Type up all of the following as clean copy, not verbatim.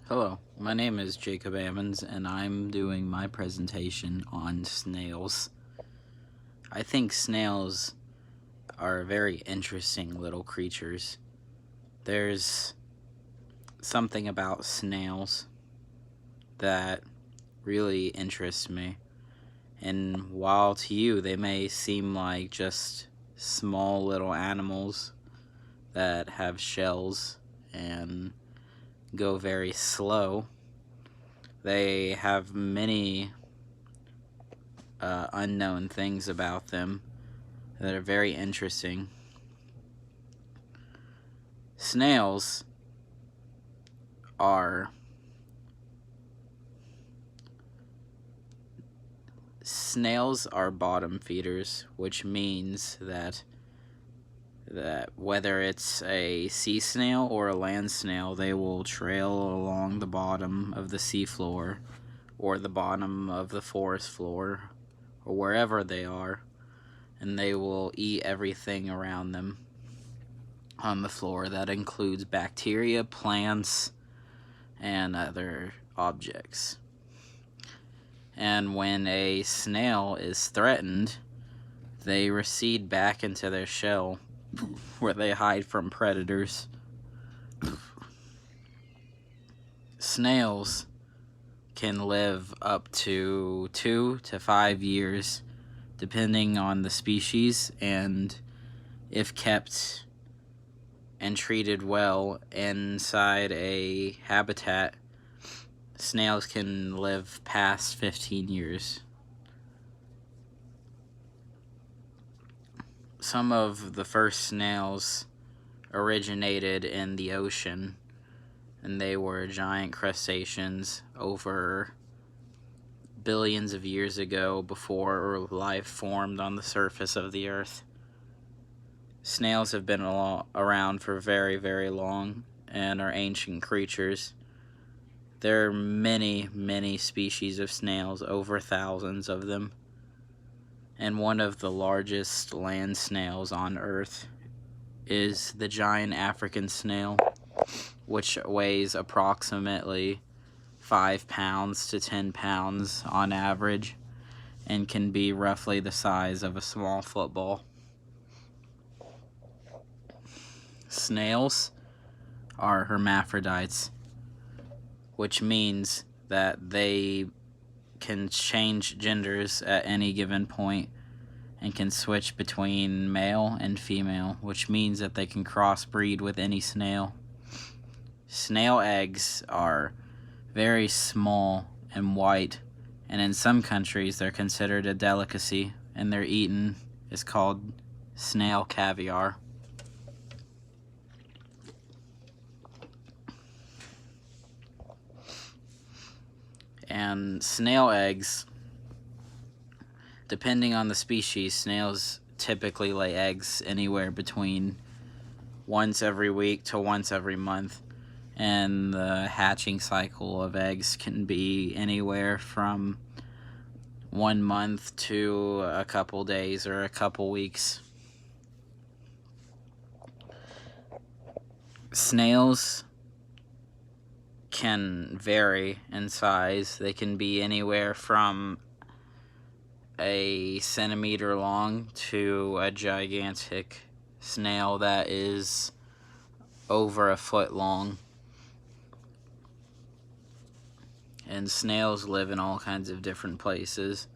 Hello, my name is Jacob Ammons, and I'm doing my presentation on snails. I think snails are very interesting little creatures. There's something about snails that really interests me, and while to you they may seem like just small little animals that have shells and go very slow, they have many unknown things about them that are very interesting. Snails are bottom feeders, which means that whether it's a sea snail or a land snail, they will trail along the bottom of the sea floor or the bottom of the forest floor or wherever they are, and they will eat everything around them on the floor. That includes bacteria, plants, and other objects. And when a snail is threatened, they recede back into their shell where they hide from predators. Snails can live up to 2 to 5 years depending on the species, and if kept and treated well inside a habitat, snails can live past 15 years. Some of the first snails originated in the ocean, and they were giant crustaceans over billions of years ago before life formed on the surface of the earth. Snails have been around for very, very long and are ancient creatures. There are many, many species of snails, over thousands of them. And one of the largest land snails on Earth is the giant African snail, which weighs approximately 5 pounds to 10 pounds on average and can be roughly the size of a small football. Snails are hermaphrodites, which means that they can change genders at any given point and can switch between male and female, which means that they can crossbreed with any snail. Snail eggs are very small and white, and in some countries they're considered a delicacy, and they're eaten is called snail caviar. And snail eggs, depending on the species, snails typically lay eggs anywhere between once every week to once every month. And the hatching cycle of eggs can be anywhere from 1 month to a couple days or a couple weeks. Snails can vary in size. They can be anywhere from a centimeter long to a gigantic snail that is over a foot long. And snails live in all kinds of different places.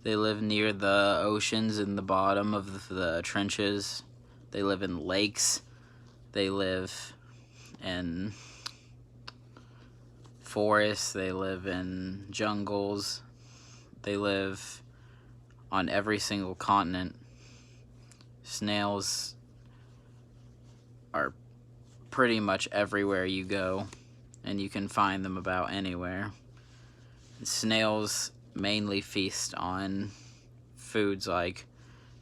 They live near the oceans in the bottom of the trenches. They live in lakes. They live in forests. They live in jungles. They live on every single continent. Snails are pretty much everywhere you go, and you can find them about anywhere. Snails mainly feast on foods like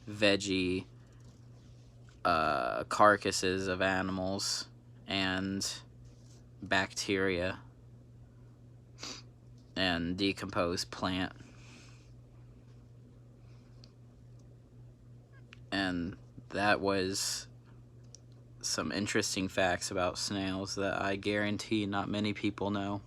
veggie carcasses of animals and bacteria and decomposed plant. And that was some interesting facts about snails that I guarantee not many people know.